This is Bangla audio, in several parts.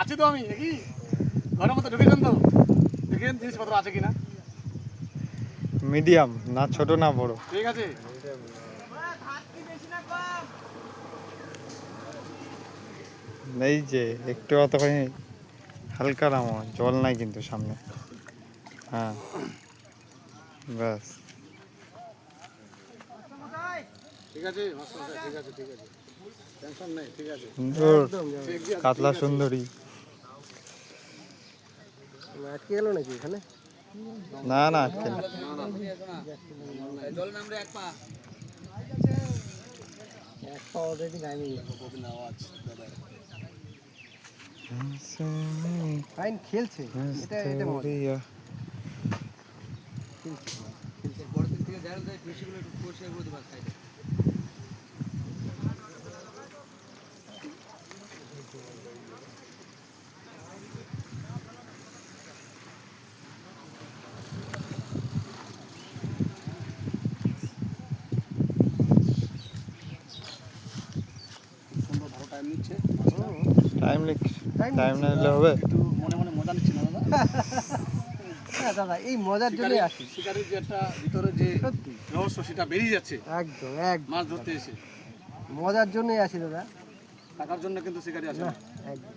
আছে তো আমি দেখি ঘরের মধ্যে ঢুকেছেন তো দেখেন জিনিসপত্র আছে কিনা। মিডিয়াম, না ছোট না বড়। ঠিক আছে। এই যে একটু অতখানি হালকা নামো, জল নাই কিন্তু সামনে। হ্যাঁ ব্যাস, ঠিক আছে ঠিক আছে ঠিক আছে, টেনশন নেই, ঠিক আছে। সুন্দর কাতলা সুন্দরী। আটকে গেল নাকি এখানে? না না আটকে না। জল নামরে এক পা অলরেডি গায়ে আওয়াজ দাদা ফাইন খেলছে, এটা এটা মজা। পরের দিন থেকে জাল দেয়, বেশিগুলো একটু পরিষ্কার করে দেবা সাইডে। সুন্দর ভালো টাইম নিচ্ছে, টাইম না নিলে হবে? একটু মনে মনে মজা নিচ্ছে না দাদা? হ্যাঁ দাদা, এই মজার জন্যই আসি। শিকারের যে একটা ভিতরে যে রহস্য সেটা বেরিয়ে যাচ্ছে একদম একদম মাছ ধরতে এসে। মজার জন্যই আসি দাদা। টাকার জন্য কিন্তু শিকারি আসে না। একদম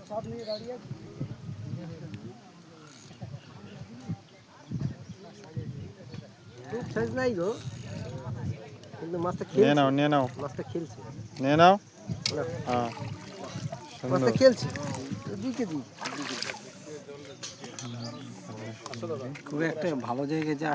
সব নিয়ে দাঁড়িয়ে খুব সাইজ নাই গো, কিন্তু মাছটা নিয়ে নাও খেলছে। নিয়ে নাও মাছটা খেলছে, নিয়ে নাও। না, হ্যাঁ মাছটা সুন্দর। খেলছে 2 কেজি। খুব একটা ভালো জায়গায় যা